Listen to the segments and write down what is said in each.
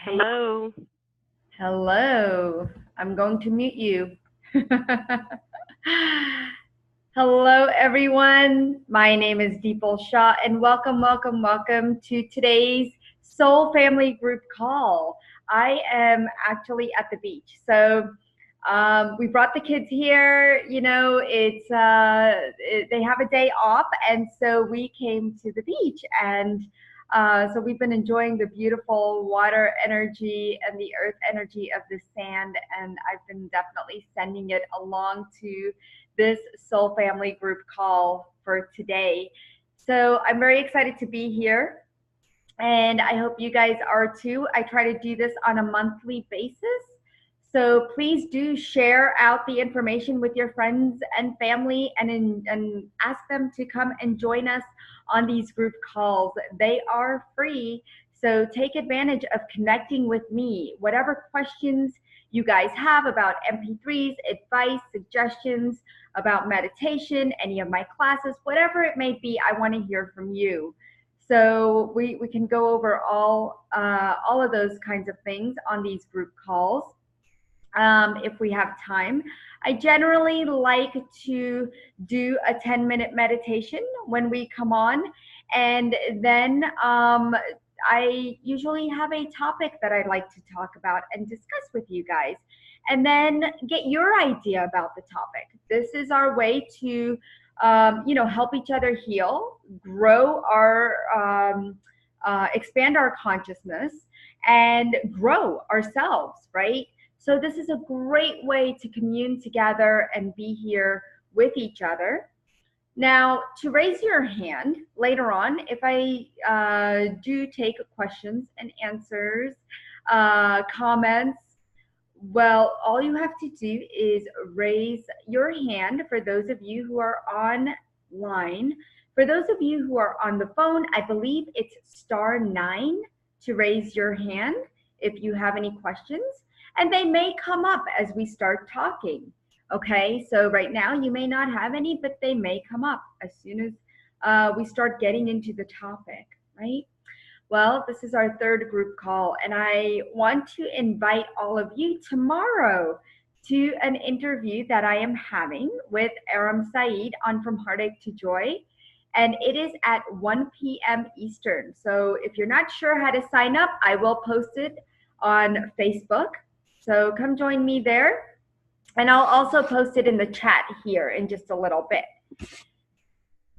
Hello. Hello. I'm going to mute you. Hello, everyone. My name is dipalshah, and welcome to today's Soul Family Group call. I am actually at the beach, so we brought the kids here. They have a day off, and so we came to the beach, and so we've been enjoying the beautiful water energy and the earth energy of the sand, and I've been definitely sending it along to this Soul Family Group call for today. So I'm very excited to be here, and I hope you guys are too. I try to do this on a monthly basis. So please do share out the information with your friends and family, and ask them to come and join us on these group calls. They are free. So take advantage of connecting with me. Whatever questions you guys have about MP3s, advice, suggestions about meditation, any of my classes, whatever it may be, I want to hear from you. So we can go over all of those kinds of things on these group calls if we have time. I generally like to do a 10-minute meditation when we come on, and then I usually have a topic that I'd like to talk about and discuss with you guys, and then get your idea about the topic. This is our way to, help each other heal, grow expand our consciousness, and grow ourselves, right? So this is a great way to commune together and be here with each other. Now, to raise your hand later on, if I do take questions and answers, comments, well, all you have to do is raise your hand for those of you who are online. For those of you who are on the phone, I believe it's *9 to raise your hand if you have any questions. And they may come up as we start talking. Okay, so right now you may not have any, but they may come up as soon as we start getting into the topic, right? Well, this is our third group call, and I want to invite all of you tomorrow to an interview that I am having with Aram Saeed on From Heartache to Joy, and it is at 1 p.m. Eastern. So if you're not sure how to sign up, I will post it on Facebook. So come join me there, and I'll also post it in the chat here in just a little bit.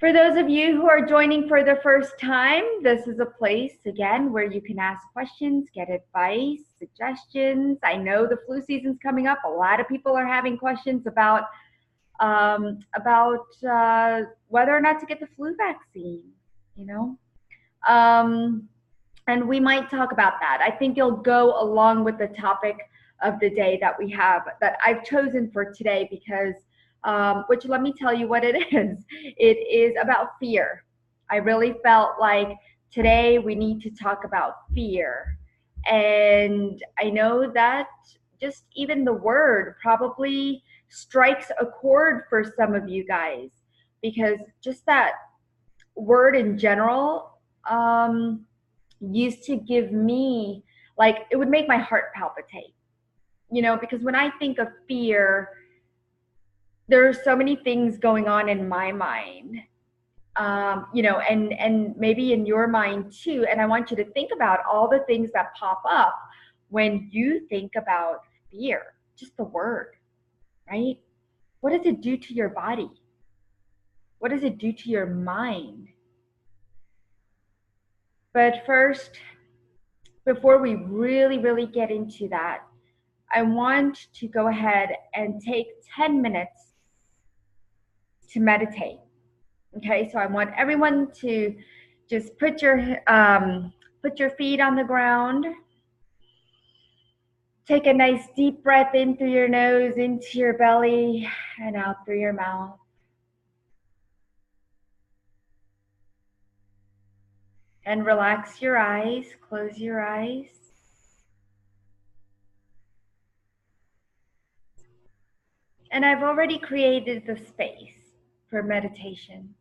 For those of you who are joining for the first time, this is a place, again, where you can ask questions, get advice, suggestions. I know the flu season's coming up. A lot of people are having questions about whether or not to get the flu vaccine, and we might talk about that. I think it'll go along with the topic of the day that we have, that I've chosen for today, because which, let me tell you what it is. It is about fear. I really felt like today we need to talk about fear. And I know that just even the word probably strikes a chord for some of you guys, because just that word in general used to give me, like, it would make my heart palpitate, because when I think of fear, there are so many things going on in my mind, and maybe in your mind too. And I want you to think about all the things that pop up when you think about fear, just the word, right? What does it do to your body? What does it do to your mind? But first, before we really get into that, I want to go ahead and take 10 minutes to meditate. Okay, so I want everyone to just put your feet on the ground. Take a nice deep breath in through your nose, into your belly, and out through your mouth. And relax your eyes, close your eyes. And I've already created the space for meditation.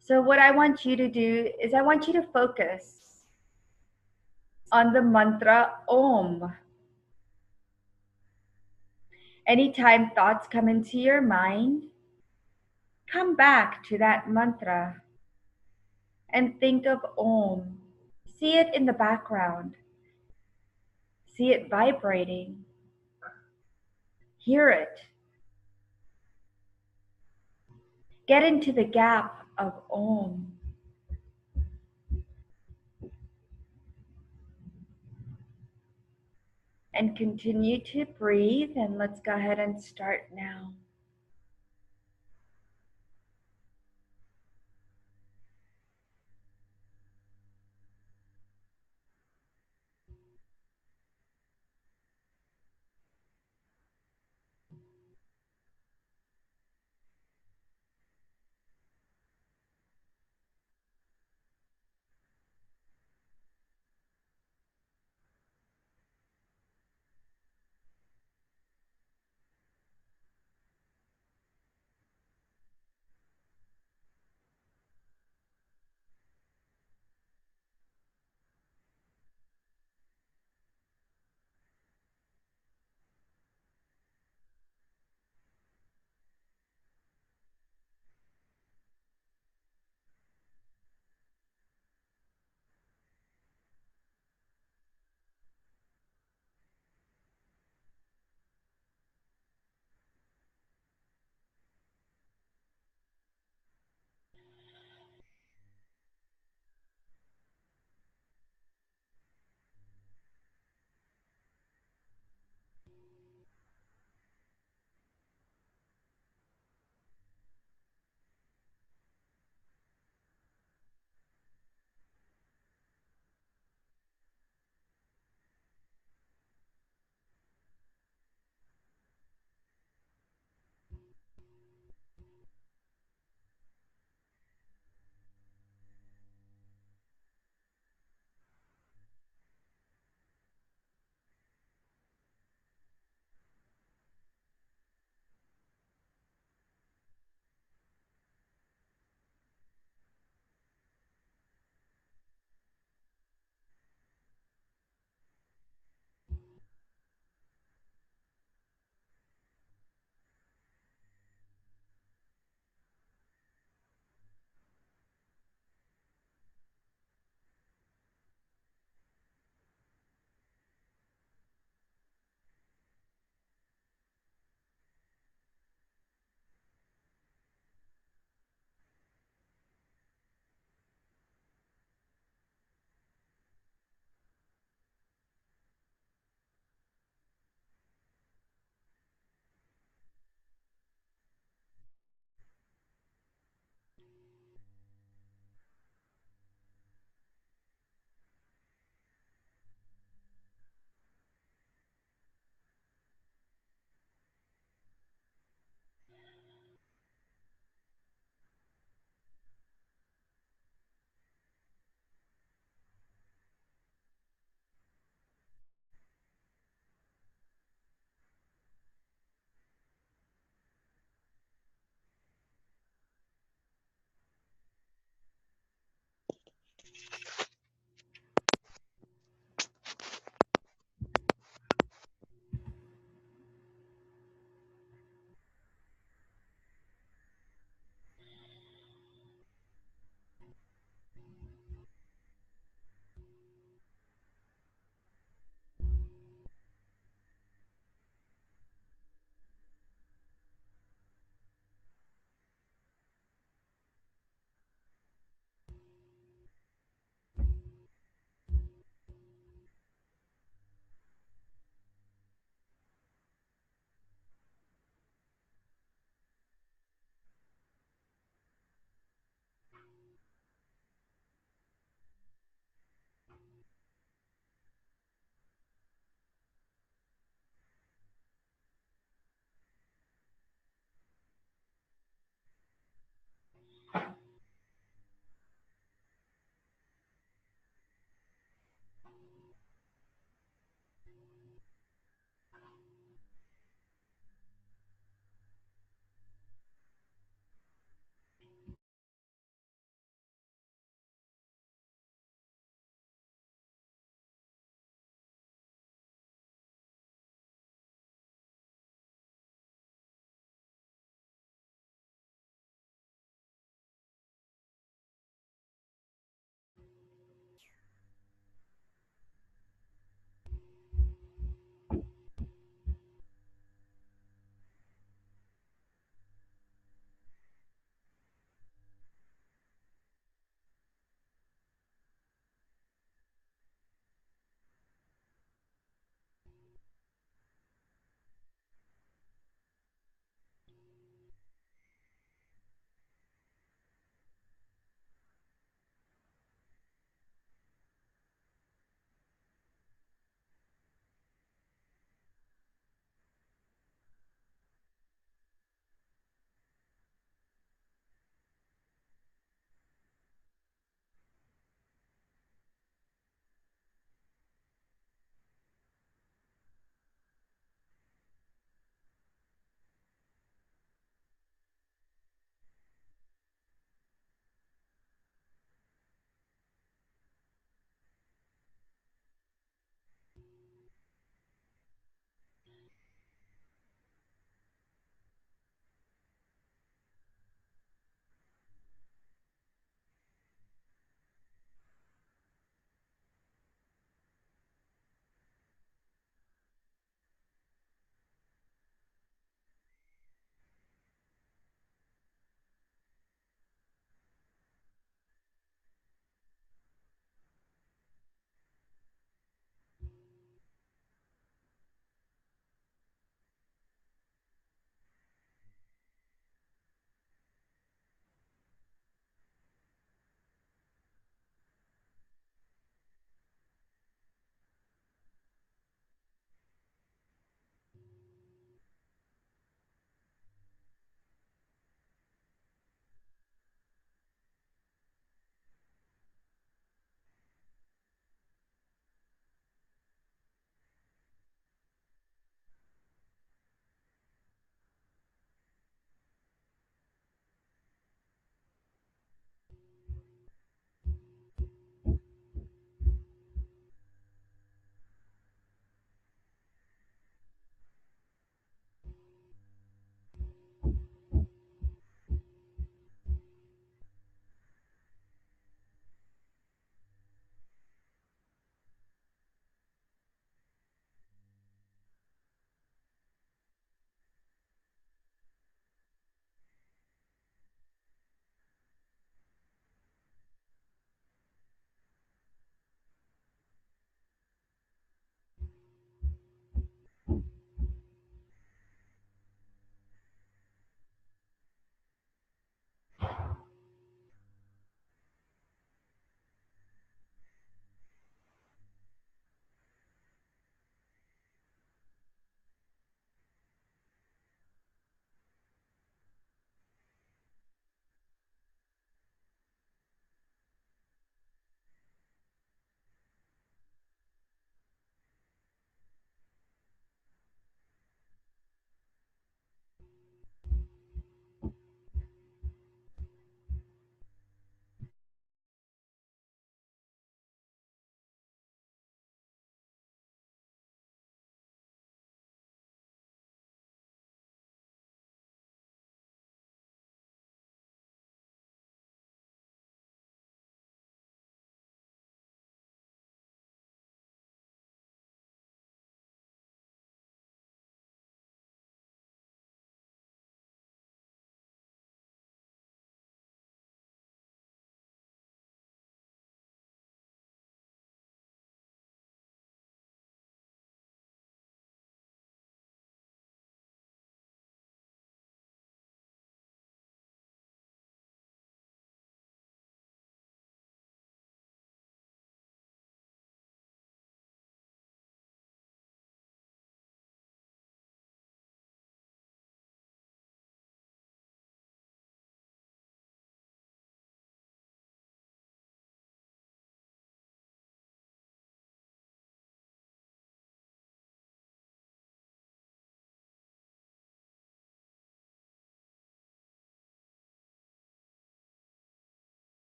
So what I want you to do is I want you to focus on the mantra Om. Anytime thoughts come into your mind, come back to that mantra and think of Om. See it in the background. See it vibrating. Hear it. Get into the gap of Om. And continue to breathe. And let's go ahead and start now.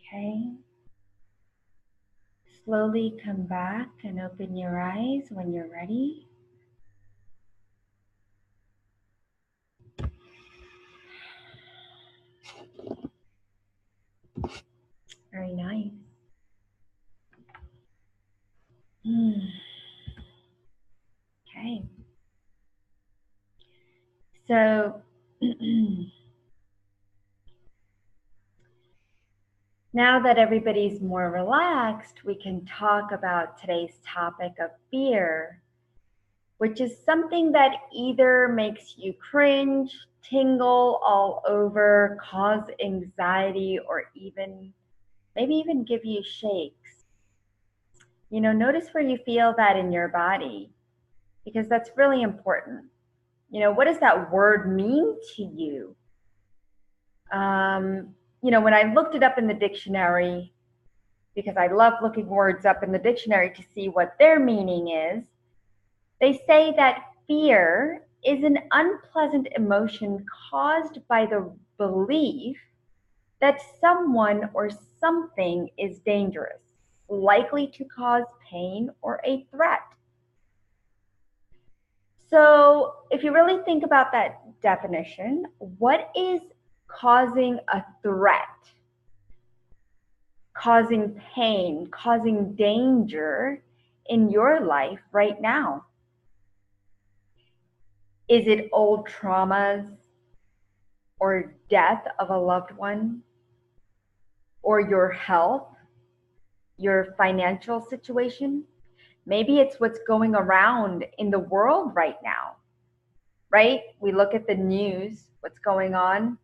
Okay. Slowly come back and open your eyes when you're ready. Very nice. Okay. So now that everybody's more relaxed, we can talk about today's topic of fear, which is something that either makes you cringe, tingle all over, cause anxiety, or maybe even give you shakes. Notice where you feel that in your body, because that's really important. What does that word mean to you? When I looked it up in the dictionary, because I love looking words up in the dictionary to see what their meaning is, they say that fear is an unpleasant emotion caused by the belief that someone or something is dangerous, likely to cause pain or a threat. So if you really think about that definition, what is causing a threat, causing pain, causing danger in your life right now? Is it old traumas or death of a loved one, or your health, your financial situation? Maybe it's what's going around in the world right now, right? We look at the news, what's going on,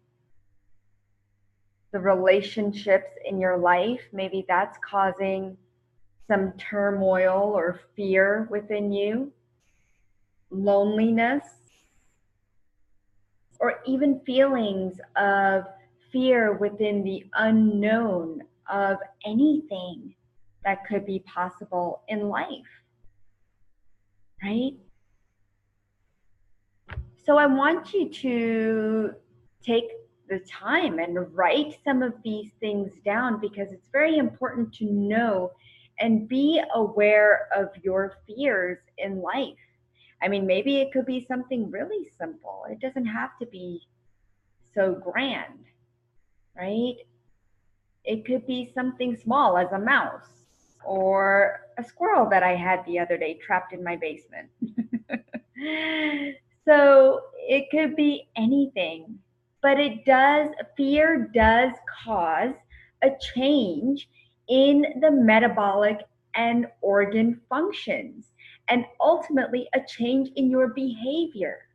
the relationships in your life, maybe that's causing some turmoil or fear within you, loneliness, or even feelings of fear within the unknown of anything that could be possible in life, right? So I want you to take the time and write some of these things down, because it's very important to know and be aware of your fears in life. I mean, maybe it could be something really simple. It doesn't have to be so grand, right? It could be something small as a mouse or a squirrel that I had the other day trapped in my basement. So it could be anything, but fear does cause a change in the metabolic and organ functions, and ultimately a change in your behavior,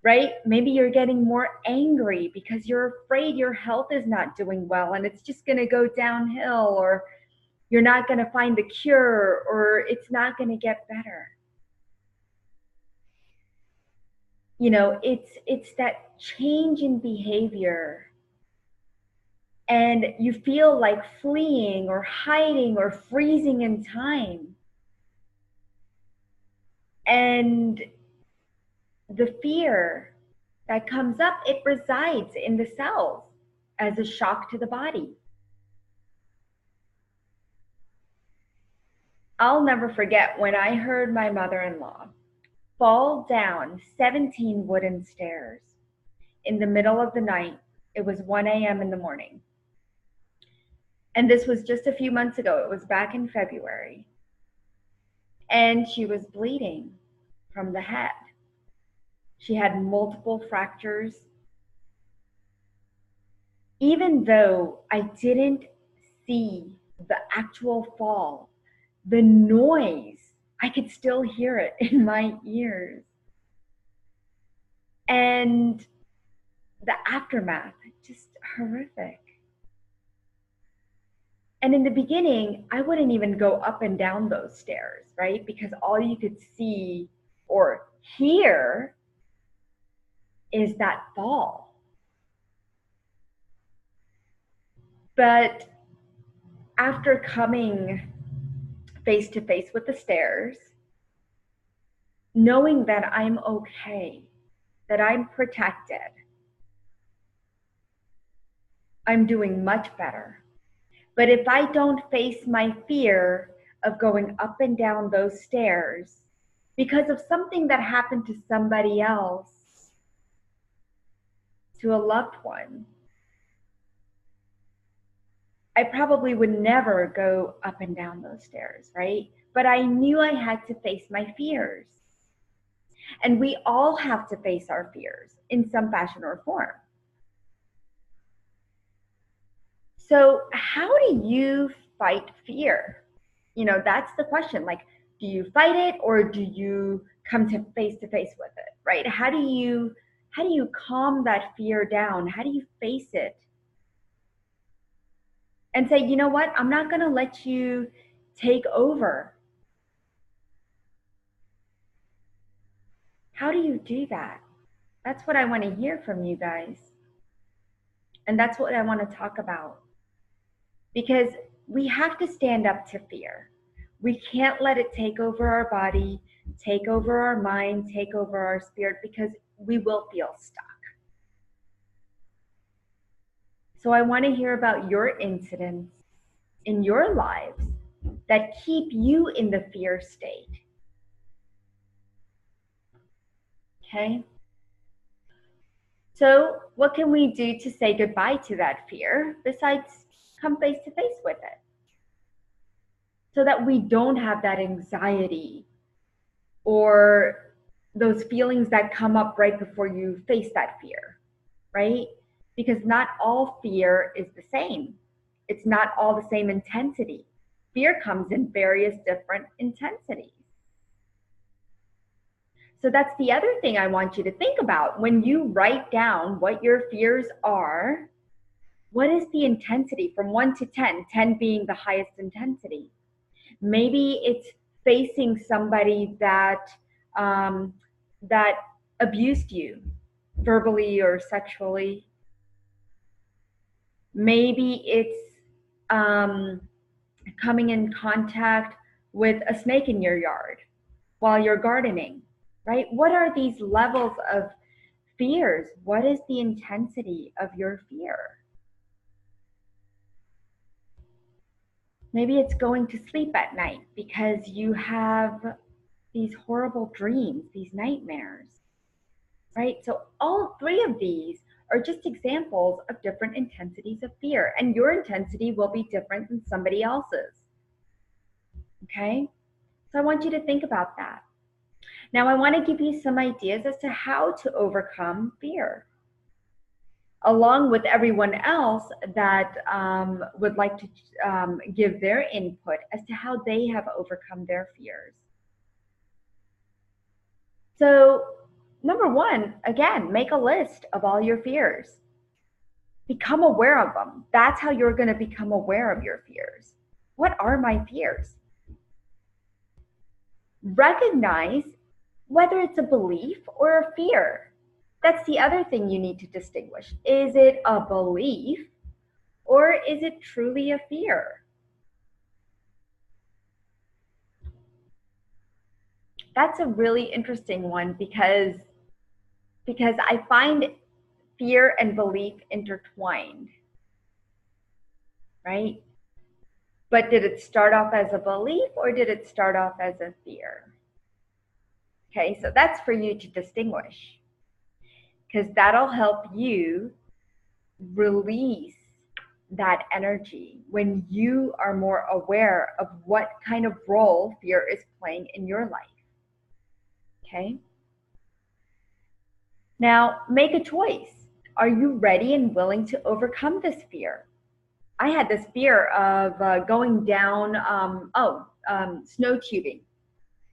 right? Maybe you're getting more angry because you're afraid your health is not doing well and it's just going to go downhill, or you're not going to find the cure, or it's not going to get better. It's that change in behavior, and you feel like fleeing or hiding or freezing in time. And the fear that comes up, it resides in the cells as a shock to the body. I'll never forget when I heard my mother-in-law fall down 17 wooden stairs in the middle of the night. It was 1 a.m. in the morning. And this was just a few months ago. It was back in February. And she was bleeding from the head. She had multiple fractures. Even though I didn't see the actual fall, the noise, I could still hear it in my ears. And the aftermath, just horrific. And in the beginning, I wouldn't even go up and down those stairs, right? Because all you could see or hear is that fall. But after coming face to face with the stairs, knowing that I'm okay, that I'm protected, I'm doing much better. But if I don't face my fear of going up and down those stairs because of something that happened to somebody else, to a loved one, I probably would never go up and down those stairs, right? But I knew I had to face my fears. And we all have to face our fears in some fashion or form. So, how do you fight fear? You know, that's the question. Like, do you fight it or do you come to face with it, right? How do you calm that fear down? How do you face it? And say, you know what? I'm not going to let you take over. How do you do that? That's what I want to hear from you guys. And that's what I want to talk about. Because we have to stand up to fear. We can't let it take over our body, take over our mind, take over our spirit, because we will feel stuck. So I want to hear about your incidents in your lives that keep you in the fear state. Okay? So what can we do to say goodbye to that fear besides come face to face with it? So that we don't have that anxiety or those feelings that come up right before you face that fear, right? Because not all fear is the same. It's not all the same intensity. Fear comes in various different intensities. So that's the other thing I want you to think about. When you write down what your fears are, what is the intensity from 1 to 10, 10 being the highest intensity? Maybe it's facing somebody that that abused you verbally or sexually. Maybe it's coming in contact with a snake in your yard while you're gardening, right? What are these levels of fears? What is the intensity of your fear? Maybe it's going to sleep at night because you have these horrible dreams, these nightmares, right? So all three of these are just examples of different intensities of fear, and your intensity will be different than somebody else's. Okay? So I want you to think about that. Now I want to give you some ideas as to how to overcome fear, along with everyone else that would like to give their input as to how they have overcome their fears. So, number one, again, make a list of all your fears. Become aware of them. That's how you're going to become aware of your fears. What are my fears? Recognize whether it's a belief or a fear. That's the other thing you need to distinguish. Is it a belief or is it truly a fear? That's a really interesting one because I find fear and belief intertwined, right? But did it start off as a belief or did it start off as a fear? Okay, so that's for you to distinguish, because that'll help you release that energy when you are more aware of what kind of role fear is playing in your life. Okay? Now, make a choice. Are you ready and willing to overcome this fear? I had this fear of going down, snow tubing.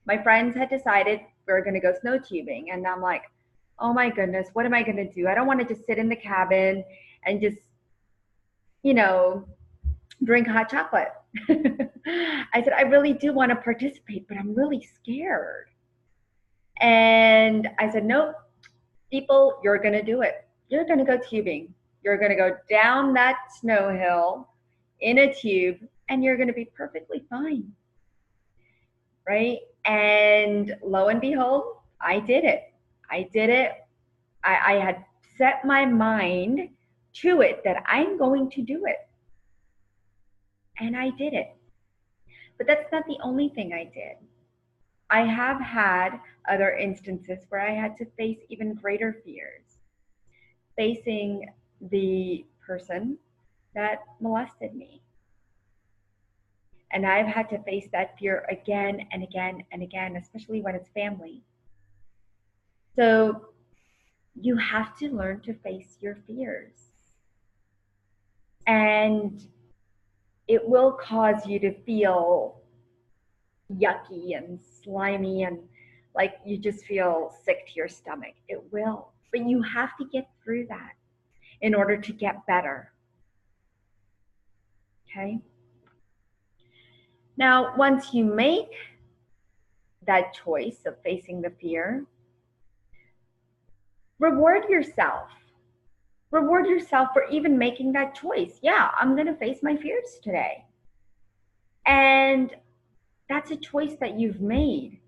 My friends had decided we were going to go snow tubing, and I'm like, oh my goodness, what am I going to do? I don't want to just sit in the cabin and just, drink hot chocolate. I said, I really do want to participate, but I'm really scared. And I said, nope, people, you're going to do it. You're going to go tubing. You're going to go down that snow hill in a tube, and you're going to be perfectly fine. Right? And lo and behold, I did it. I had set my mind to it that I'm going to do it. And I did it. But that's not the only thing I did. I have had other instances where I had to face even greater fears, facing the person that molested me. And I've had to face that fear again and again and again, especially when it's family. So you have to learn to face your fears. And it will cause you to feel yucky and slimy and like you just feel sick to your stomach. It will. But you have to get through that in order to get better. Okay? Now, once you make that choice of facing the fear, reward yourself. Reward yourself for even making that choice. Yeah, I'm going to face my fears today. And that's a choice that you've made.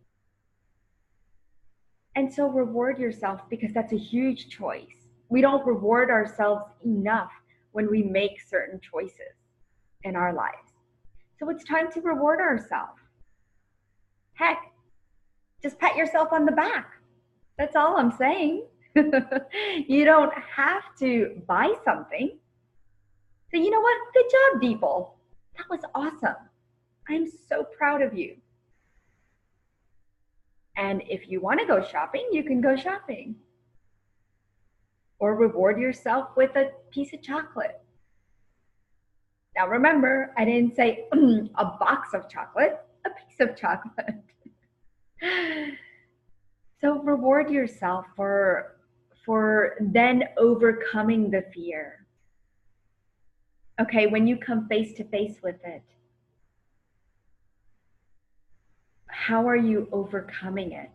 And so reward yourself because that's a huge choice. We don't reward ourselves enough when we make certain choices in our lives. So it's time to reward ourselves. Heck, just pat yourself on the back. That's all I'm saying. You don't have to buy something. So you know what? Good job, Deeple. That was awesome. I'm so proud of you. And if you want to go shopping, you can go shopping. Or reward yourself with a piece of chocolate. Now remember, I didn't say a box of chocolate, a piece of chocolate. So reward yourself for then overcoming the fear. Okay, when you come face to face with it, how are you overcoming it?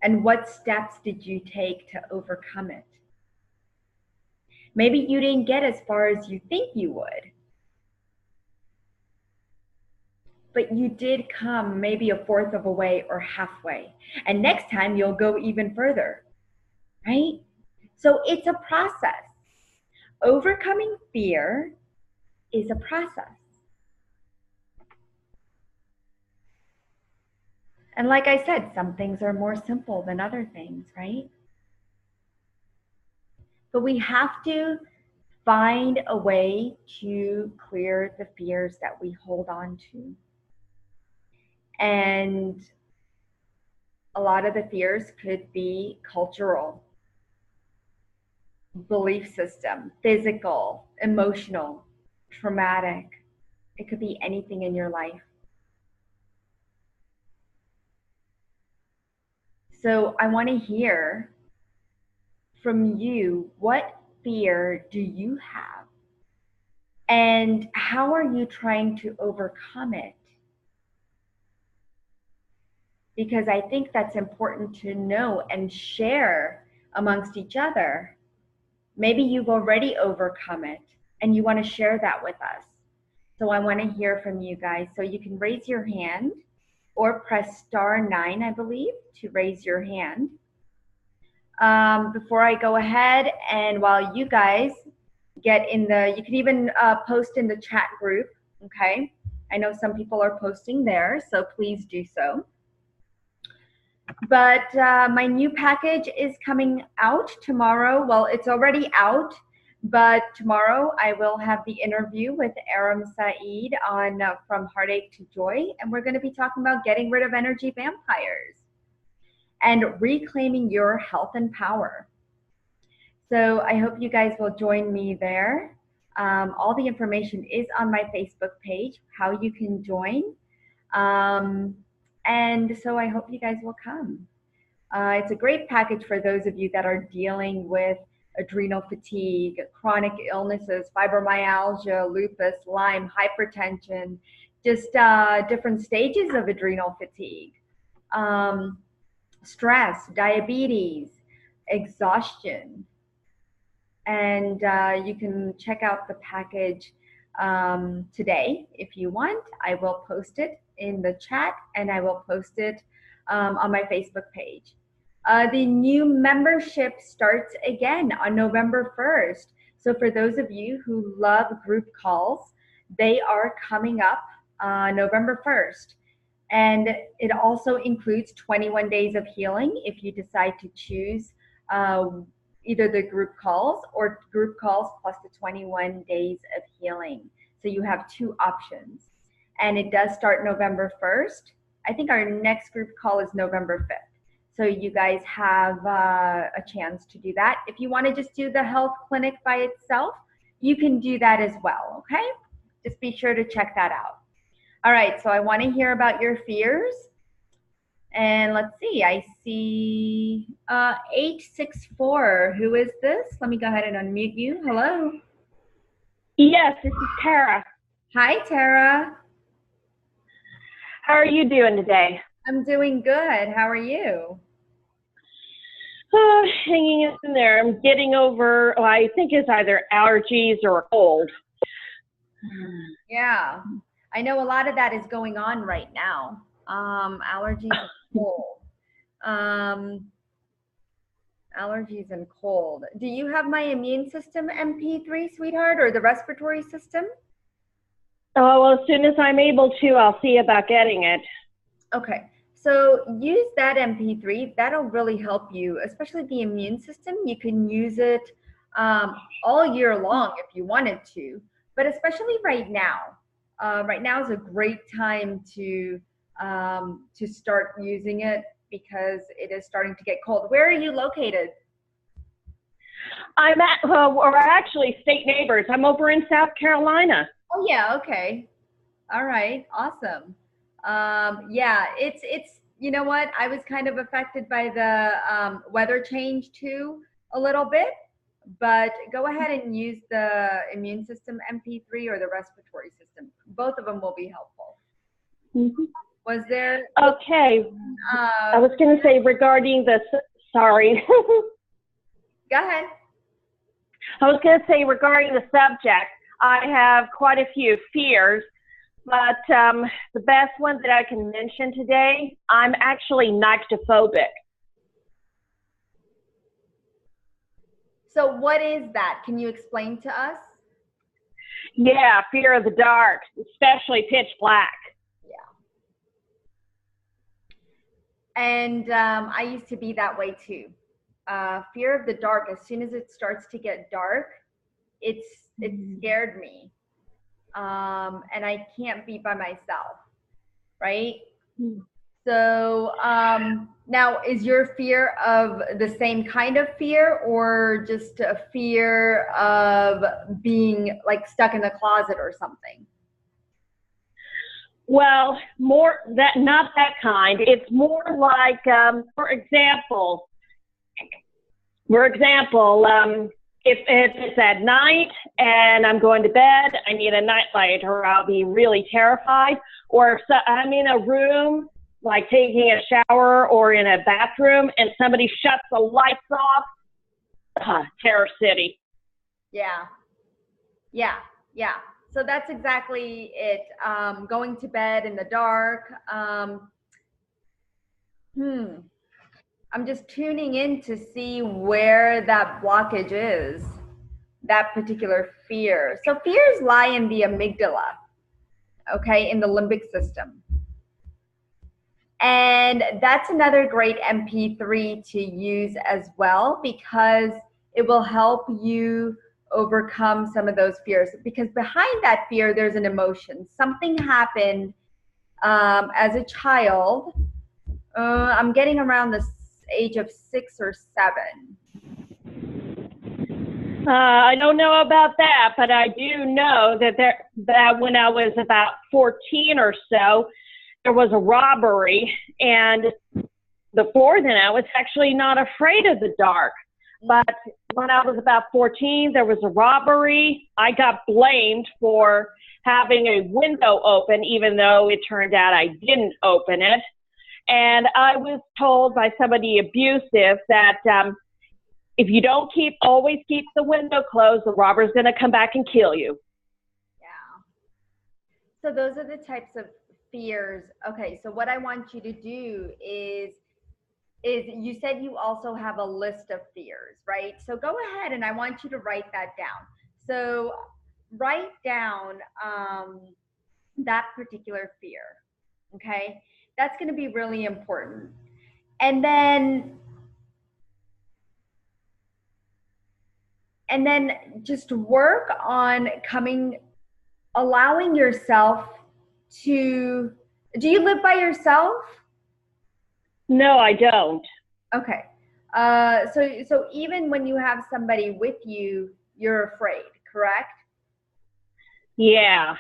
And what steps did you take to overcome it? Maybe you didn't get as far as you think you would, but you did come maybe a fourth of a way or halfway. And next time you'll go even further, right? So it's a process. Overcoming fear is a process. And like I said, some things are more simple than other things, right? But we have to find a way to clear the fears that we hold on to. And a lot of the fears could be cultural, belief system, physical, emotional, traumatic. It could be anything in your life. So I want to hear from you, what fear do you have? And how are you trying to overcome it? Because I think that's important to know and share amongst each other. Maybe you've already overcome it and you want to share that with us. So I want to hear from you guys. So you can raise your hand or press *9, I believe, to raise your hand. Before I go ahead, and while you guys get in you can even post in the chat group, okay? I know some people are posting there, so please do so. But my new package is coming out tomorrow. Well, it's already out, but tomorrow I will have the interview with Aram Saeed on From Heartache to Joy, and we're going to be talking about getting rid of energy vampires and reclaiming your health and power. So I hope you guys will join me there. All the information is on my Facebook page, how you can join. And so I hope you guys will come. It's a great package for those of you that are dealing with adrenal fatigue, chronic illnesses, fibromyalgia, lupus, Lyme, hypertension, just different stages of adrenal fatigue, stress, diabetes, exhaustion. And you can check out the package today if you want. I will post it in the chat and I will post it on my Facebook page. The new membership starts again on November 1st. So for those of you who love group calls, They are coming up November 1st. And it also includes 21 days of healing if you decide to choose uh, either the group calls or group calls plus the 21 days of healing. So you have two options. And it does start November 1st. I think our next group call is November 5th. So you guys have a chance to do that. If you want to just do the health clinic by itself, you can do that as well, okay? Just be sure to check that out. All right, so I want to hear about your fears. And let's see, I see 864. Who is this? Let me go ahead and unmute you. Hello. Yes, this is Tara. Hi, Tara. How are you doing today? I'm doing good. How are you? Oh, hanging in there. I'm getting over, well, I think it's either allergies or a cold. Yeah, I know a lot of that is going on right now. Allergies and cold. Allergies and cold. Do you have my immune system MP3, sweetheart, or the respiratory system? Oh, well, as soon as I'm able to, I'll see about getting it. Okay, so use that MP3. That'll really help you, especially the immune system. You can use it all year long if you wanted to, but especially right now. Right now is a great time to start using it because it is starting to get cold. Where are you located? I'm at, well, we're actually state neighbors. I'm over in South Carolina. Oh yeah, okay. All right, awesome. Yeah, it's you know what? I was kind of affected by the weather change too a little bit, but go ahead and use the immune system MP3 or the respiratory system. Both of them will be helpful. Mm-hmm. Was there? Okay. I was going to say regarding the, sorry. Go ahead. I was going to say regarding the subject, I have quite a few fears. But the best one that I can mention today, I'm actually nyctophobic. So what is that? Can you explain to us? Yeah, fear of the dark, especially pitch black. Yeah. And I used to be that way too. Fear of the dark, as soon as it starts to get dark, it scared me. And I can't be by myself, right? So now, is your fear of the same kind of fear, or just a fear of being like stuck in the closet or something? Well, more that, not that kind. It's more like, for example, if it's at night and I'm going to bed, I need a nightlight or I'll be really terrified. Or if I'm in a room, like taking a shower or in a bathroom, and somebody shuts the lights off, terror city. Yeah, yeah, yeah. So that's exactly it. Going to bed in the dark. I'm just tuning in to see where that blockage is, that particular fear. So fears lie in the amygdala, okay, in the limbic system. And that's another great MP3 to use as well, because it will help you overcome some of those fears. Because behind that fear, there's an emotion. Something happened as a child. I'm getting around the age of 6 or 7. I don't know about that, but I do know that when I was about 14 or so, there was a robbery, and before then I was actually not afraid of the dark. But when I was about 14, there was a robbery. I got blamed for having a window open, even though it turned out I didn't open it. And I was told by somebody abusive that if you don't always keep the window closed, the robber's going to come back and kill you. Yeah. So those are the types of fears. Okay, so what I want you to do is you said you also have a list of fears, right? So go ahead and I want you to write that down. So write down that particular fear. Okay, that's going to be really important. And then just work on allowing yourself to, do you live by yourself? No, I don't. Okay. So even when you have somebody with you, you're afraid, correct? Yeah.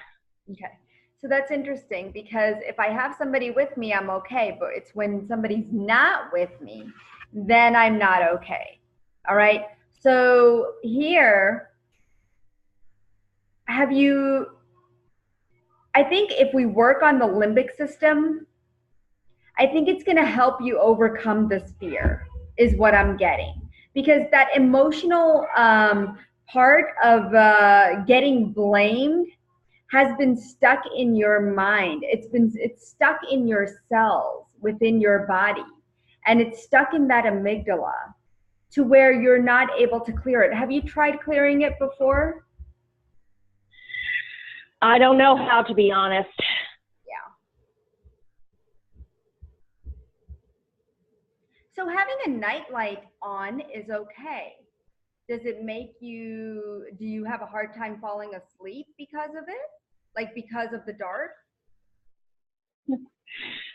Okay. So that's interesting, because if I have somebody with me, I'm okay. But it's when somebody's not with me, then I'm not okay. All right. So here, I think if we work on the limbic system, I think it's going to help you overcome this fear, is what I'm getting. Because that emotional part of getting blamed has been stuck in your mind. It's stuck in your cells within your body, and it's stuck in that amygdala to where you're not able to clear it. Have you tried clearing it before? I don't know how, to be honest. Yeah. So having a nightlight on is okay. Does it do you have a hard time falling asleep because of it? Like because of the dark?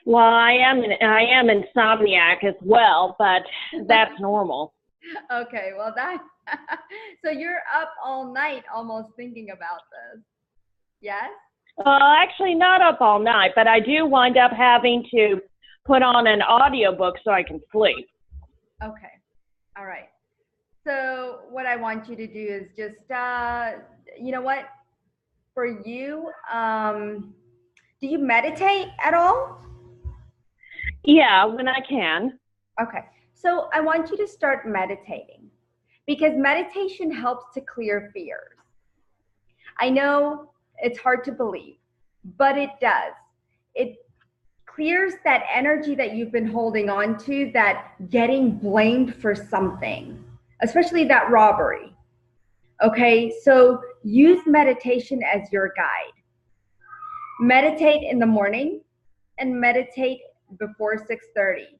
Well, I am insomniac as well, but that's normal. Okay, well so you're up all night almost thinking about this. Yes? Actually, not up all night, but I do wind up having to put on an audiobook so I can sleep. Okay. All right. So what I want you to do is just, you know what? For you, do you meditate at all? Yeah, when I can. Okay. So I want you to start meditating, because meditation helps to clear fears. I know it's hard to believe, but it does. It clears that energy that you've been holding on to, that getting blamed for something, especially that robbery. Okay, so use meditation as your guide. Meditate in the morning and meditate before 6:30.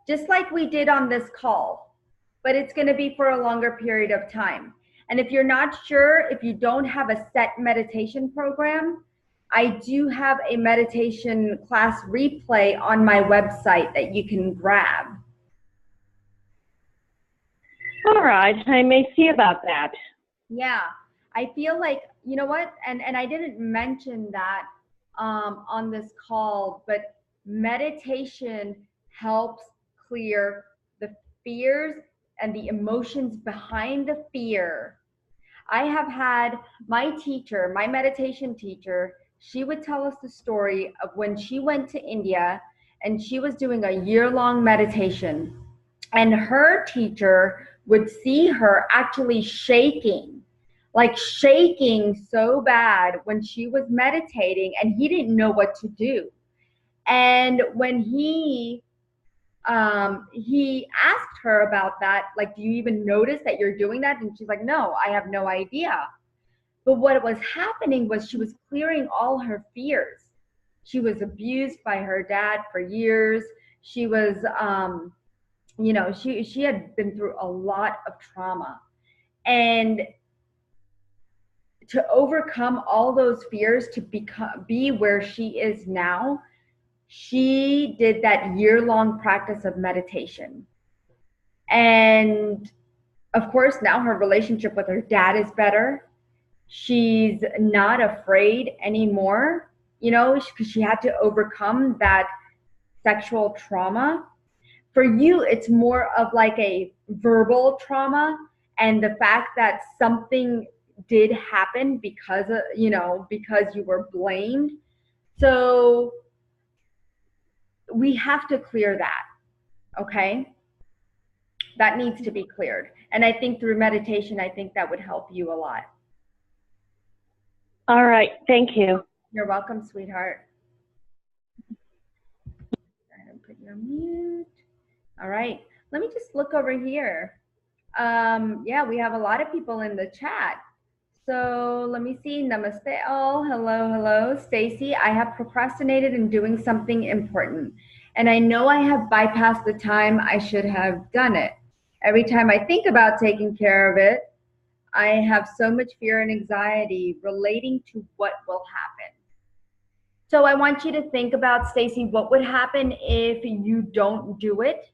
Just like we did on this call, but it's going to be for a longer period of time. And if you're not sure, if you don't have a set meditation program, I do have a meditation class replay on my website that you can grab. All right, I may see about that. Yeah, I feel like, you know what, and I didn't mention that on this call, but meditation helps clear the fears and the emotions behind the fear. I have had my teacher, my meditation teacher, she would tell us the story of when she went to India and she was doing a year-long meditation, and her teacher would see her actually shaking, like shaking so bad when she was meditating, and he didn't know what to do. And when he asked her about that, like, do you even notice that you're doing that? And she's like, no, I have no idea. But what was happening was she was clearing all her fears. She was abused by her dad for years. She was she had been through a lot of trauma, and to overcome all those fears to be where she is now, she did that year-long practice of meditation. And of course, now her relationship with her dad is better. She's not afraid anymore, because she had to overcome that sexual trauma. For you, it's more of like a verbal trauma, and the fact that something did happen because because you were blamed. So we have to clear that. Okay, that needs to be cleared, and I think through meditation, I think that would help you a lot. All right, thank you. You're welcome, sweetheart. Go ahead and put you on mute. All right, let me just look over here. Yeah, we have a lot of people in the chat. So let me see. Namaste all. Hello, hello. Stacy, I have procrastinated in doing something important. And I know I have bypassed the time I should have done it. Every time I think about taking care of it, I have so much fear and anxiety relating to what will happen. So I want you to think about, Stacy, what would happen if you don't do it?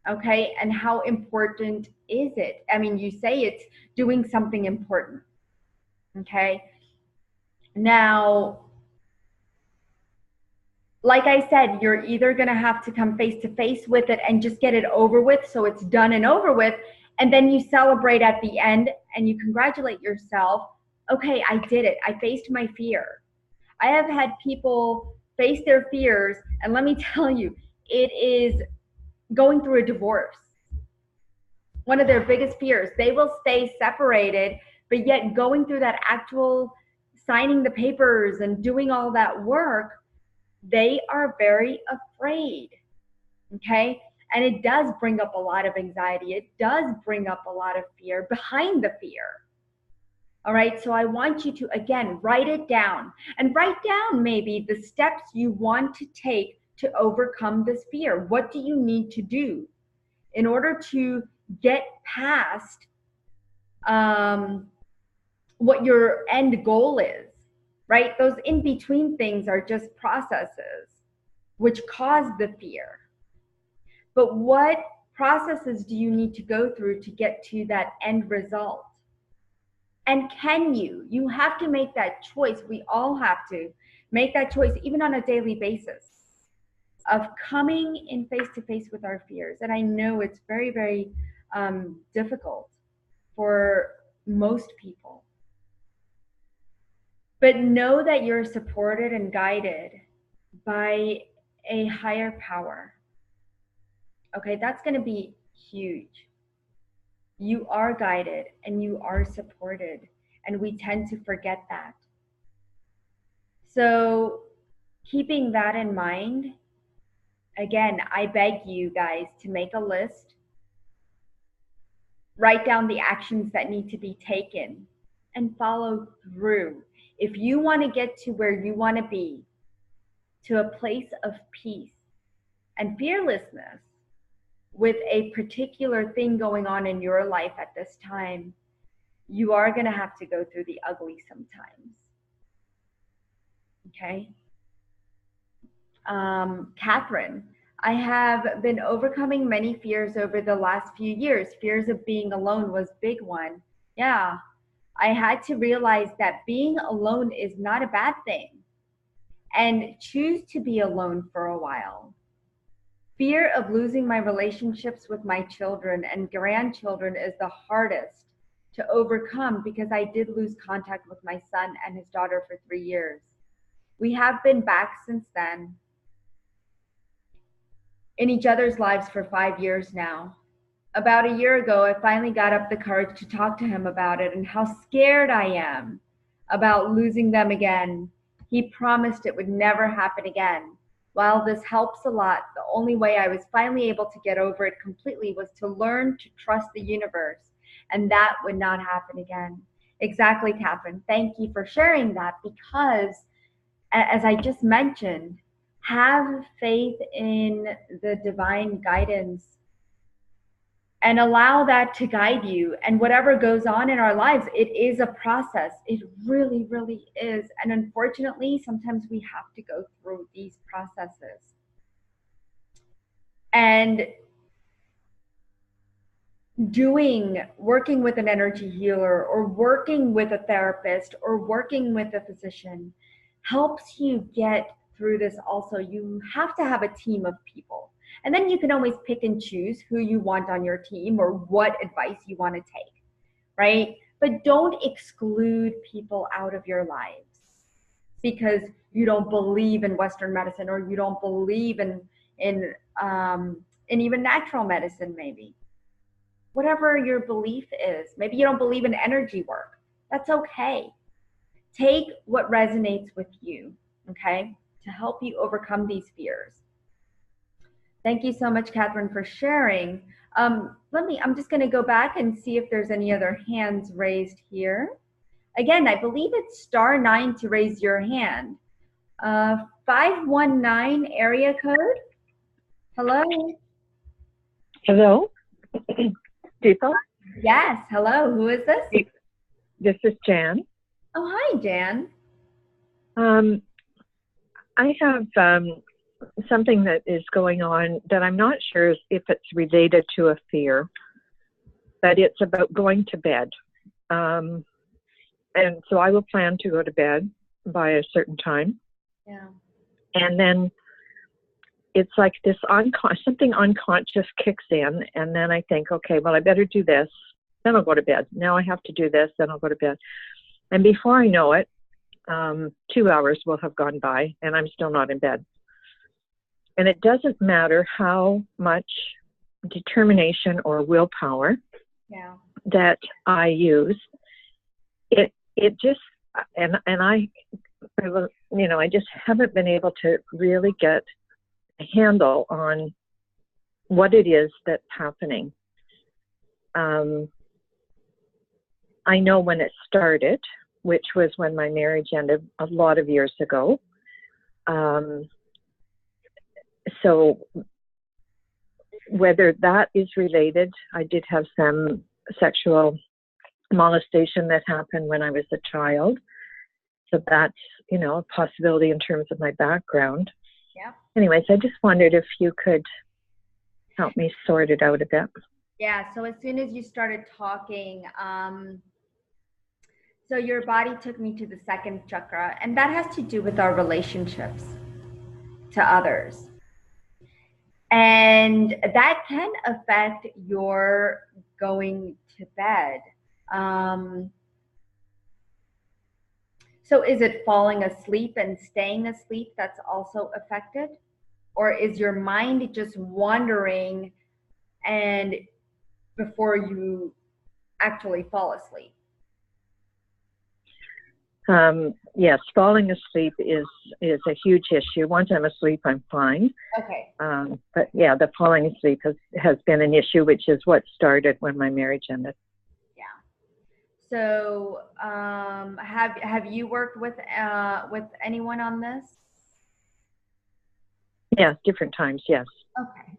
Okay, and how important is it? I mean, you say it's doing something important. Okay, now, like I said, you're either going to have to come face to face with it and just get it over with, so it's done and over with, and then you celebrate at the end and you congratulate yourself. Okay, I did it. I faced my fear. I have had people face their fears, and let me tell you, it is going through a divorce. One of their biggest fears. They will stay separated, but yet going through that actual signing the papers and doing all that work, they are very afraid. Okay? And it does bring up a lot of anxiety. It does bring up a lot of fear behind the fear. All right, so I want you to, again, write it down and write down maybe the steps you want to take to overcome this fear. What do you need to do in order to get past what your end goal is, right? Those in-between things are just processes which cause the fear. But what processes do you need to go through to get to that end result? And can you? You have to make that choice. We all have to make that choice, even on a daily basis, of coming in face to face with our fears. And I know it's very, very difficult for most people. But know that you're supported and guided by a higher power. Okay, that's going to be huge. You are guided and you are supported, and we tend to forget that. So, keeping that in mind, again, I beg you guys to make a list, write down the actions that need to be taken, and follow through. If you want to get to where you want to be, to a place of peace and fearlessness with a particular thing going on in your life at this time, you are going to have to go through the ugly sometimes. Okay? Catherine, I have been overcoming many fears over the last few years. Fears of being alone was a big one. Yeah, I had to realize that being alone is not a bad thing, and choose to be alone for a while. Fear of losing my relationships with my children and grandchildren is the hardest to overcome, because I did lose contact with my son and his daughter for 3 years. We have been back since then, in each other's lives for 5 years now. About a year ago, I finally got up the courage to talk to him about it and how scared I am about losing them again. He promised it would never happen again. While this helps a lot, the only way I was finally able to get over it completely was to learn to trust the universe, and that would not happen again. Exactly, Catherine. Thank you for sharing that, because, as I just mentioned, have faith in the divine guidance and allow that to guide you. And whatever goes on in our lives, it is a process. It really, really is. And unfortunately, sometimes we have to go through these processes. And working with an energy healer, or working with a therapist, or working with a physician helps you get through this also. You have to have a team of people. And then you can always pick and choose who you want on your team or what advice you want to take, right? But don't exclude people out of your lives because you don't believe in Western medicine, or you don't believe in even natural medicine, maybe. Whatever your belief is, maybe you don't believe in energy work. That's okay. Take what resonates with you, okay, to help you overcome these fears. Thank you so much, Catherine, for sharing. I'm just going to go back and see if there's any other hands raised here. Again, I believe it's *9 to raise your hand. 519 area code. Hello. Hello, people. Yes. Hello. Who is this? This is Jan. Oh, hi, Jan. I have something that is going on that I'm not sure if it's related to a fear, but it's about going to bed. And so I will plan to go to bed by a certain time. Yeah. And then it's like this something unconscious kicks in, and then I think, okay, well, I better do this, then I'll go to bed. Now I have to do this, then I'll go to bed. And before I know it, 2 hours will have gone by, and I'm still not in bed. And it doesn't matter how much determination or willpower that I use. It just, and I, you know, I just haven't been able to really get a handle on what it is that's happening. I know when it started, which was when my marriage ended a lot of years ago. So whether that is related, I did have some sexual molestation that happened when I was a child. So that's, you know, a possibility in terms of my background. Yeah. Anyways, I just wondered if you could help me sort it out a bit. Yeah. So as soon as you started talking, so your body took me to the second chakra, and that has to do with our relationships to others. And that can affect your going to bed. So is it falling asleep and staying asleep that's also affected? Or is your mind just wandering and before you actually fall asleep? Yes, falling asleep is a huge issue. Once I'm asleep, I'm fine. Okay. But yeah, the falling asleep has been an issue, which is what started when my marriage ended. Yeah. So have you worked with anyone on this? Yes, different times, yes. Okay.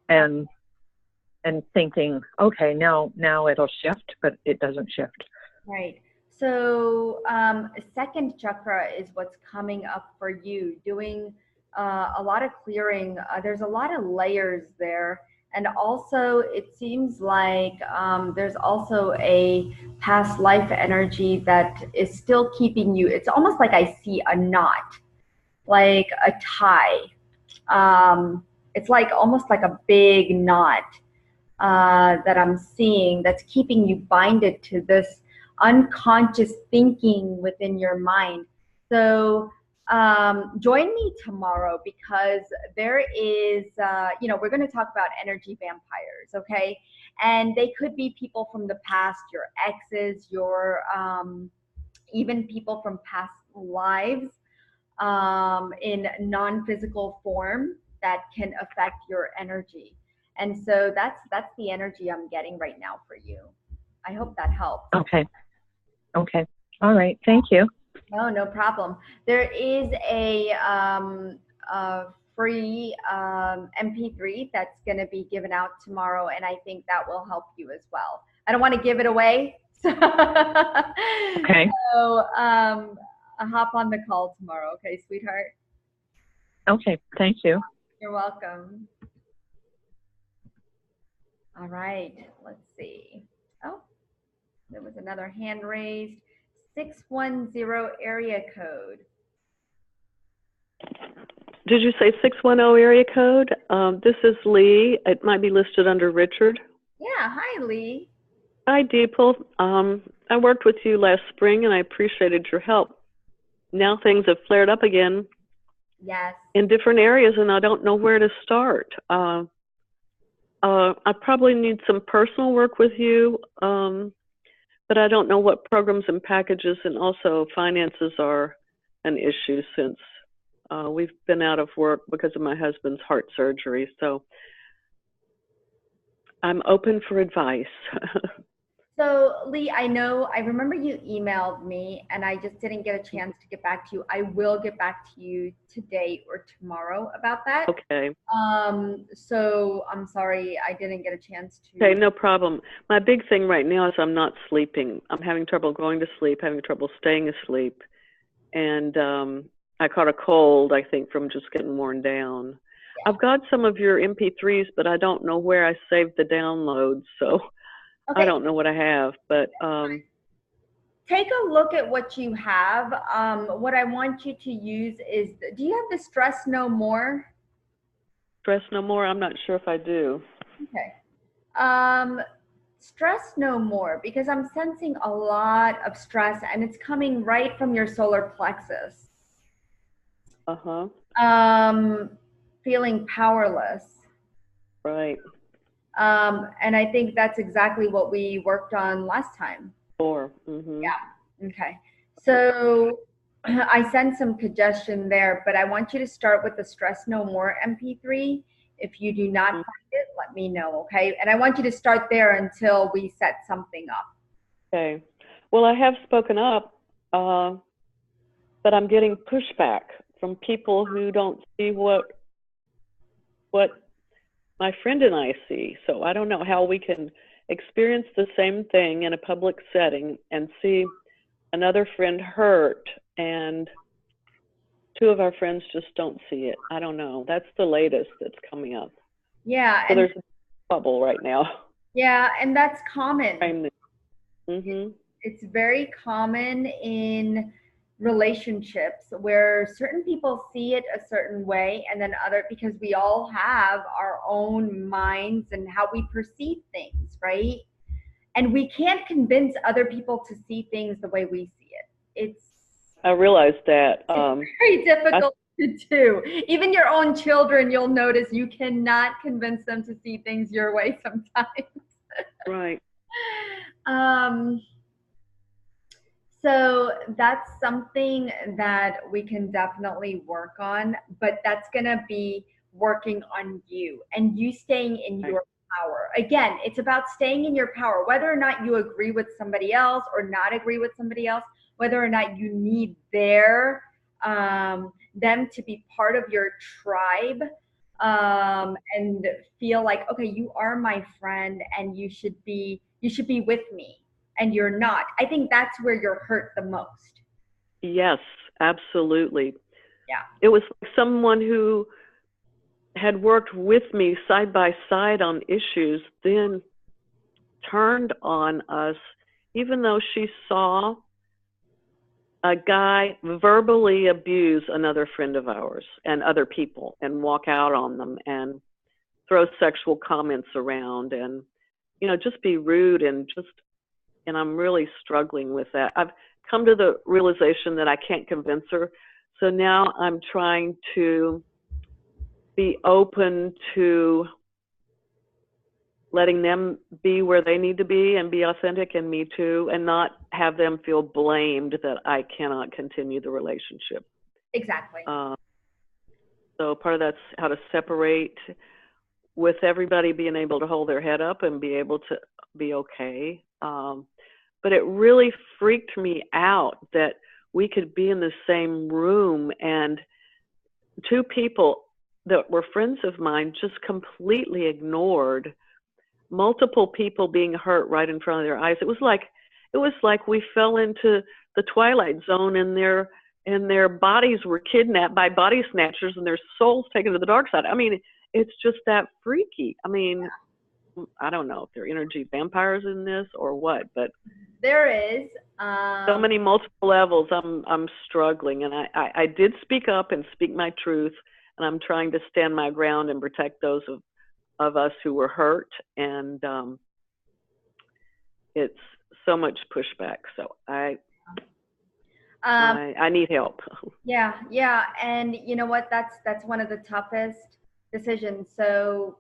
And thinking, okay, now it'll shift, but it doesn't shift. Right. So second chakra is what's coming up for you, doing a lot of clearing. There's a lot of layers there. And also it seems like there's also a past life energy that is still keeping you. It's almost like I see a knot, like a tie. It's like almost like a big knot that I'm seeing that's keeping you binded to this unconscious thinking within your mind. So join me tomorrow because there is, we're going to talk about energy vampires, okay? And they could be people from the past, your exes, your even people from past lives in non-physical form that can affect your energy. And so that's the energy I'm getting right now for you. I hope that helps. Okay. All right. Thank you. No problem. There is a free MP3 that's going to be given out tomorrow, and I think that will help you as well. I don't want to give it away. Okay. So I'll hop on the call tomorrow. Okay, sweetheart? Okay. Thank you. You're welcome. All right, let's see. Oh, there was another hand raised. 610 area code. Did you say 610 area code? This is Lee. It might be listed under Richard. Yeah, hi, Lee. Hi, Deepal. I worked with you last spring, and I appreciated your help. Now things have flared up again. Yes. In different areas, and I don't know where to start. I probably need some personal work with you, but I don't know what programs and packages, and also finances are an issue since we've been out of work because of my husband's heart surgery. So I'm open for advice. So, Lee, I remember you emailed me and I just didn't get a chance to get back to you. I will get back to you today or tomorrow about that. Okay. So I'm sorry I didn't get a chance to. Okay, no problem. My big thing right now is I'm not sleeping. I'm having trouble going to sleep, having trouble staying asleep. And I caught a cold, I think, from just getting worn down. Yeah. I've got some of your MP3s, but I don't know where I saved the downloads, so Okay. I don't know what I have. But Take a look at what you have. What I want you to use is, do you have the Stress No More? Stress No More, I'm not sure if I do. Okay. Stress no more, because I'm sensing a lot of stress and it's coming right from your solar plexus. Feeling powerless. Right. And I think that's exactly what we worked on last time. Yeah. Okay. So I sense some congestion there, but I want you to start with the Stress No More MP3. If you do not find it, let me know, okay? And I want you to start there until we set something up. Okay. Well, I have spoken up, but I'm getting pushback from people who don't see what my friend and I see. So I don't know how we can experience the same thing in a public setting and see another friend hurt, and two of our friends just don't see it. I don't know. That's the latest that's coming up. Yeah. So there's a bubble right now. Yeah, and that's common. It's very common in relationships where certain people see it a certain way, and then because we all have our own minds and how we perceive things, right? And we can't convince other people to see things the way we see it. I realize that. It's very difficult to do. Even your own children, you'll notice you cannot convince them to see things your way sometimes. Right. So that's something that we can definitely work on, but that's going to be working on you and you staying in your power. Again, it's about staying in your power, whether or not you agree with somebody else or not agree with somebody else, whether or not you need them to be part of your tribe, and feel like, okay, you are my friend and you should be with me, and you're not. I think that's where you're hurt the most. Yes, absolutely. Yeah. It was someone who had worked with me side by side on issues, then turned on us, even though she saw a guy verbally abuse another friend of ours and other people and walk out on them and throw sexual comments around and, just be rude and I'm really struggling with that. I've come to the realization that I can't convince her. So now I'm trying to be open to letting them be where they need to be and be authentic, and me too, and not have them feel blamed that I cannot continue the relationship. Exactly. So part of that's how to separate with everybody being able to hold their head up and be able to be okay. But it really freaked me out that we could be in the same room and two people that were friends of mine just completely ignored multiple people being hurt right in front of their eyes. It was like we fell into the Twilight Zone and their bodies were kidnapped by body snatchers and their souls taken to the dark side. I mean, it's just that freaky. I mean, I don't know if they're energy vampires in this or what, but there is so many multiple levels. I'm struggling, and I did speak up and speak my truth, and I'm trying to stand my ground and protect those of us who were hurt, and it's so much pushback. So I need help. Yeah, and you know what? That's one of the toughest decisions. So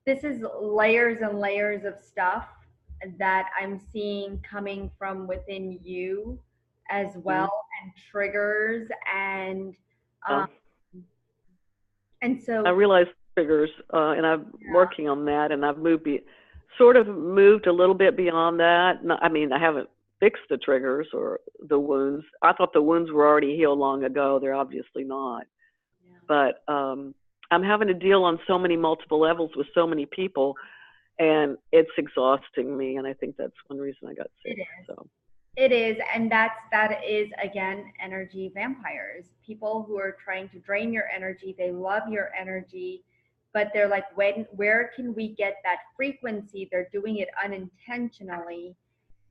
this is layers and layers of stuff that I'm seeing coming from within you as well, and triggers and so I realize triggers, and I'm working on that, and I've sort of moved a little bit beyond that. I mean, I haven't fixed the triggers or the wounds. I thought the wounds were already healed long ago. They're obviously not. Yeah. But I'm having to deal on so many multiple levels with so many people, and it's exhausting me. And I think that's one reason I got sick. It is. So. It is, and that is again energy vampires. People who are trying to drain your energy. They love your energy, but they're like, where can we get that frequency? They're doing it unintentionally,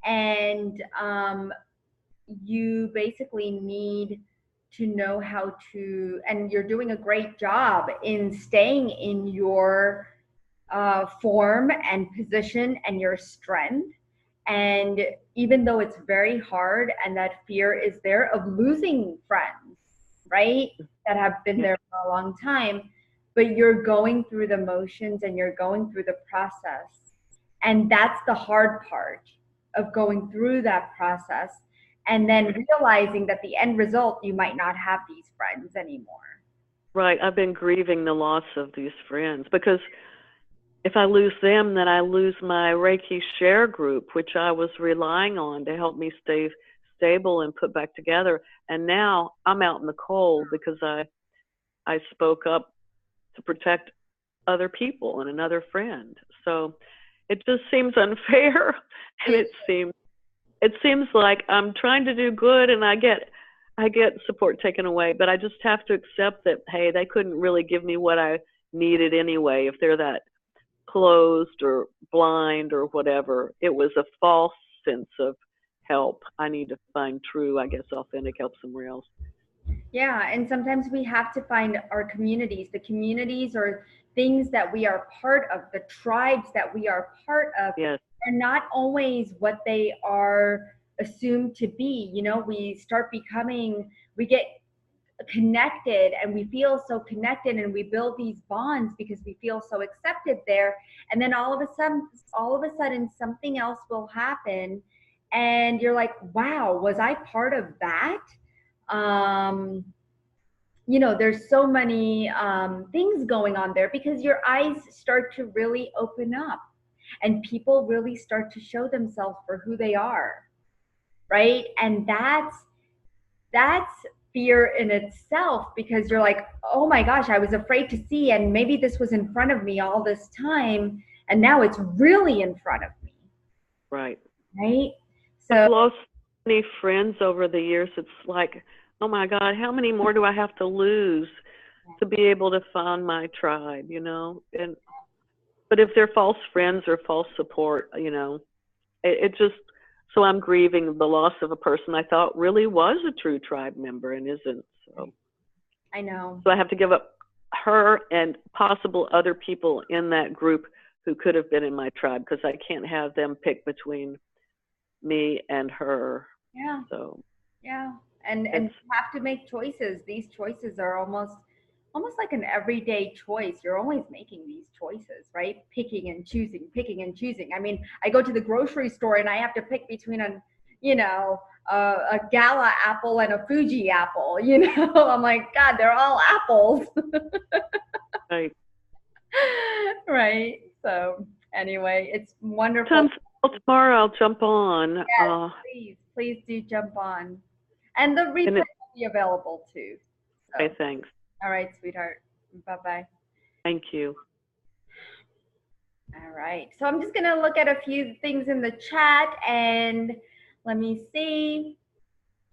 and you basically need to know how to. And you're doing a great job in staying in your form and position and your strength. And even though it's very hard and that fear is there of losing friends, right, that have been there for a long time, but you're going through the motions and you're going through the process. And that's the hard part of going through that process and then realizing that the end result, you might not have these friends anymore. Right. I've been grieving the loss of these friends because if I lose them, then I lose my Reiki share group, which I was relying on to help me stay stable and put back together. And now I'm out in the cold because I spoke up to protect other people and another friend. So it just seems unfair, and it seems like I'm trying to do good, and I get support taken away. But I just have to accept that, hey, they couldn't really give me what I needed anyway if they're that closed or blind or whatever. It was a false sense of help. I need to find true, I guess, authentic help somewhere else. Yeah, and sometimes we have to find our communities. The communities or things that we are part of, the tribes that we are part of, yes, are not always what they are assumed to be. You know, we get connected and we feel so connected and we build these bonds because we feel so accepted there, and then all of a sudden something else will happen and you're like, wow, was I part of that? You know, there's so many things going on there because your eyes start to really open up and people really start to show themselves for who they are, right? And that's fear in itself, because you're like, oh my gosh, I was afraid to see, and maybe this was in front of me all this time, and now it's really in front of me. right. So I've lost many friends over the years. It's like, oh my God, how many more do I have to lose to be able to find my tribe, you know? But if they're false friends or false support, you know, it just, so I'm grieving the loss of a person I thought really was a true tribe member and isn't. So I know. So I have to give up her and possible other people in that group who could have been in my tribe, because I can't have them pick between me and her. Yeah. So yeah. And you have to make choices. These choices are almost like an everyday choice. You're always making these choices, right? Picking and choosing. I mean, I go to the grocery store and I have to pick between a Gala apple and a Fuji apple, you know? I'm like, God, they're all apples. right. Right. So anyway, it's wonderful. Tomorrow I'll jump on. Yes, please do jump on. And the replay will be available too. So. Okay, thanks. All right, sweetheart. Bye-bye. Thank you. All right. So I'm just going to look at a few things in the chat and let me see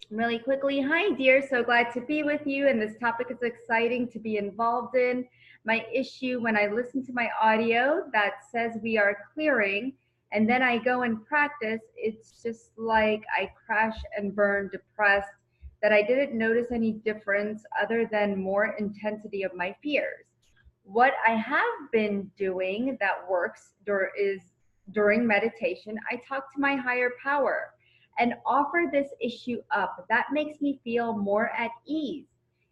really quickly. Hi, dear. So glad to be with you. And this topic is exciting to be involved in. My issue when I listen to my audio that says we are clearing and then I go and practice, it's just like I crash and burn, depressed, that I didn't notice any difference other than more intensity of my fears. What I have been doing that works is during meditation, I talk to my higher power and offer this issue up. That makes me feel more at ease.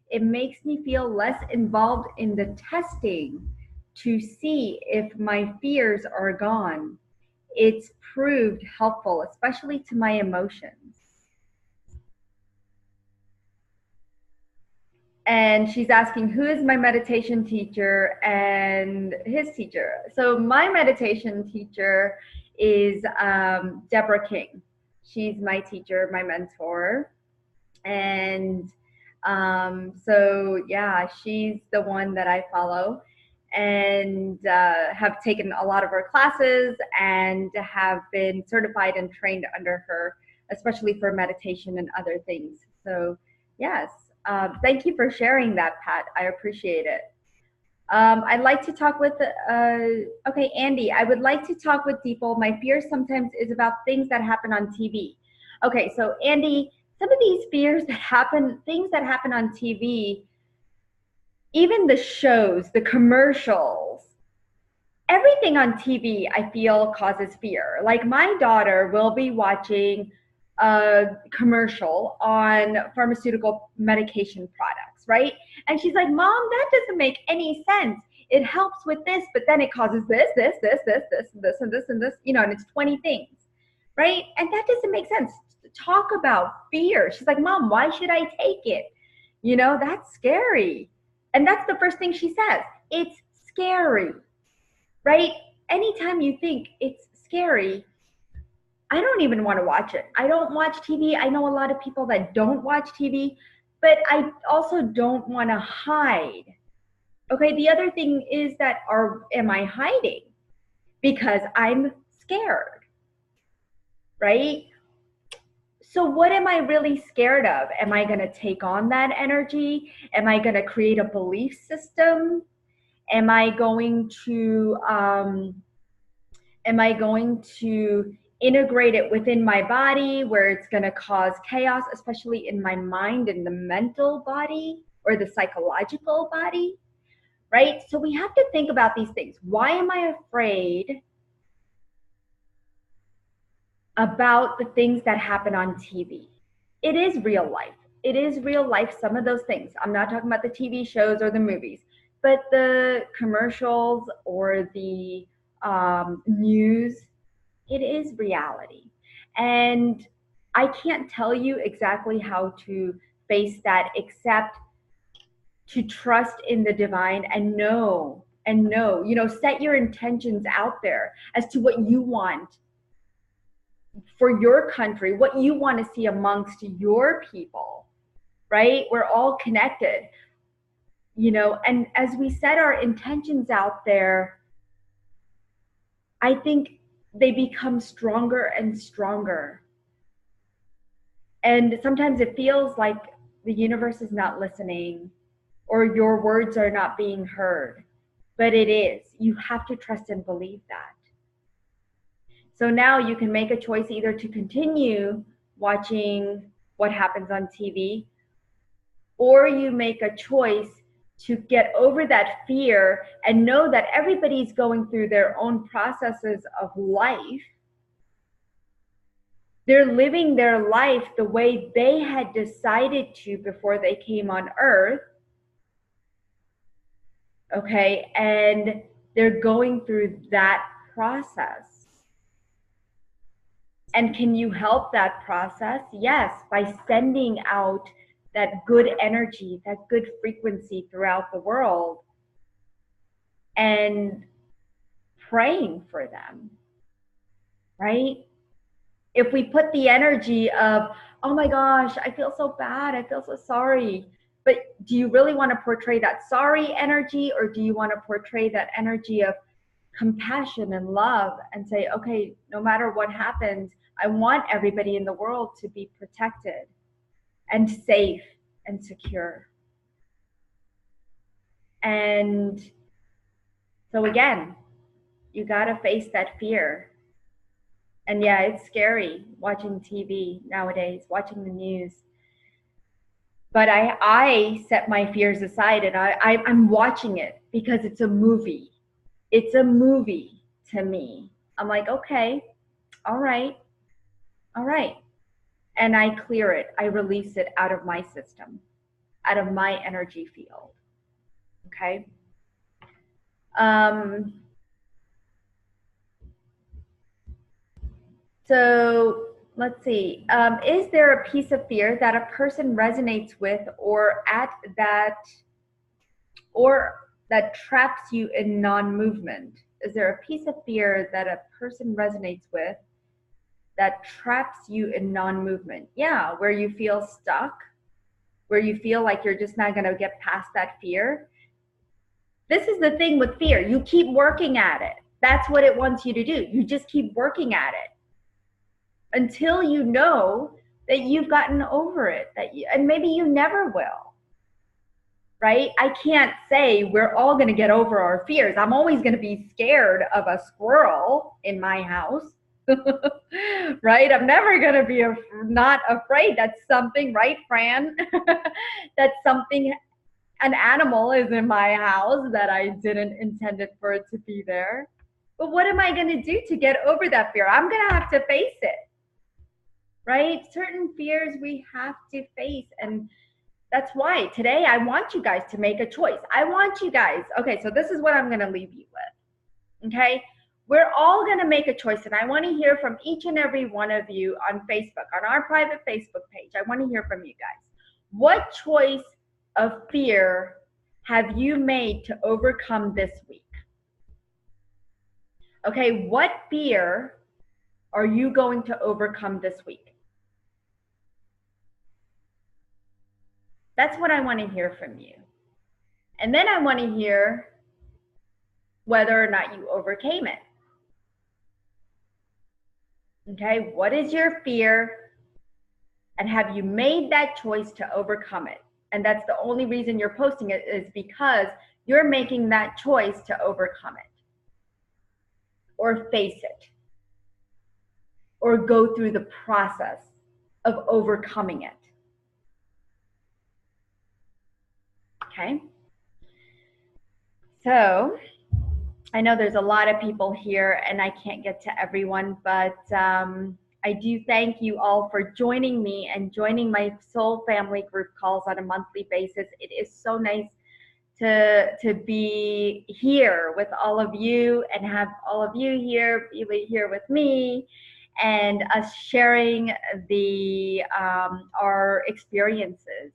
It makes me feel less involved in the testing to see if my fears are gone. It's proved helpful, especially to my emotions. And she's asking, who is my meditation teacher and his teacher? So my meditation teacher is Deborah King. She's my teacher, my mentor. And so, yeah, she's the one that I follow and have taken a lot of her classes and have been certified and trained under her, especially for meditation and other things. So, yes, thank you for sharing that, Pat. I appreciate it. I'd like to talk with, okay, Andy, I would like to talk with people. My fear sometimes is about things that happen on TV. Okay, so Andy, some of these fears that happen, things that happen on TV, even the shows, the commercials, everything on TV, I feel causes fear. Like my daughter will be watching a commercial on pharmaceutical medication products, right? And she's like, Mom, that doesn't make any sense. It helps with this, but then it causes this, and this, you know, and it's 20 things, right? And that doesn't make sense. Talk about fear. She's like, Mom, why should I take it? You know, that's scary. And that's the first thing she says. It's scary, right? Anytime you think it's scary, I don't even want to watch it. I don't watch TV. I know a lot of people that don't watch TV, but I also don't want to hide. Okay, the other thing is that am I hiding? Because I'm scared, right? So what am I really scared of? Am I going to take on that energy? Am I going to create a belief system? Am I going to integrate it within my body where it's going to cause chaos, especially in my mind and the mental body or the psychological body, right? So we have to think about these things. Why am I afraid about the things that happen on TV? It is real life. It is real life, some of those things. I'm not talking about the TV shows or the movies, but the commercials or the news, it is reality. And I can't tell you exactly how to face that except to trust in the divine and know, you know, set your intentions out there as to what you want for your country, what you want to see amongst your people, right? We're all connected, you know, and as we set our intentions out there, I think they become stronger and stronger. And sometimes it feels like the universe is not listening or your words are not being heard, but it is. You have to trust and believe that. So now you can make a choice either to continue watching what happens on TV, or you make a choice to get over that fear and know that everybody's going through their own processes of life. They're living their life the way they had decided to before they came on earth. Okay, and they're going through that process. And can you help that process? Yes, by sending out that good energy, that good frequency throughout the world and praying for them, right? If we put the energy of, oh my gosh, I feel so bad, I feel so sorry, but do you really want to portray that sorry energy, or do you want to portray that energy of compassion and love and say, okay, no matter what happens, I want everybody in the world to be protected and safe and secure. And so again, you got to face that fear. And yeah, it's scary watching TV nowadays, watching the news. But I set my fears aside and I'm watching it because it's a movie. It's a movie to me. I'm like, okay, all right. And I clear it. I release it out of my system, out of my energy field. Okay. So let's see. Is there a piece of fear that a person resonates with or that traps you in non-movement? Is there a piece of fear that a person resonates with that traps you in non-movement? Yeah, where you feel stuck, where you feel like you're just not going to get past that fear. This is the thing with fear. You keep working at it. That's what it wants you to do. You just keep working at it until you know that you've gotten over it, and maybe you never will, right? I can't say we're all going to get over our fears. I'm always going to be scared of a squirrel in my house, right? I'm never going to be not afraid. That's something, right, Fran? That's something, an animal is in my house that I didn't intend it for it to be there. But what am I going to do to get over that fear? I'm going to have to face it, right? Certain fears we have to face. And that's why today I want you guys to make a choice. I want you guys, okay, so this is what I'm going to leave you with, okay? We're all going to make a choice, and I want to hear from each and every one of you on Facebook, on our private Facebook page. I want to hear from you guys. What choice of fear have you made to overcome this week? Okay, what fear are you going to overcome this week? That's what I want to hear from you. And then I want to hear whether or not you overcame it. Okay, what is your fear? And have you made that choice to overcome it? And that's the only reason you're posting it, is because you're making that choice to overcome it, or face it, or go through the process of overcoming it. Okay? So I know there's a lot of people here and I can't get to everyone, but I do thank you all for joining me and joining my soul family group calls on a monthly basis. It is so nice to be here with all of you and have all of you here with me, and us sharing our experiences,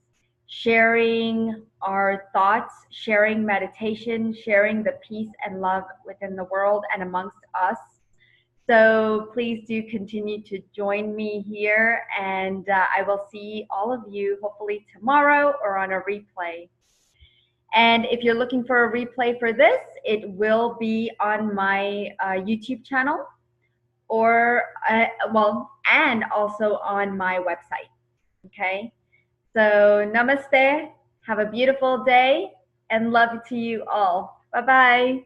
sharing our thoughts, sharing meditation, sharing the peace and love within the world and amongst us. So please do continue to join me here, and I will see all of you hopefully tomorrow or on a replay. And if you're looking for a replay for this, it will be on my YouTube channel, or and also on my website. Okay, so namaste, have a beautiful day, and love to you all. Bye-bye.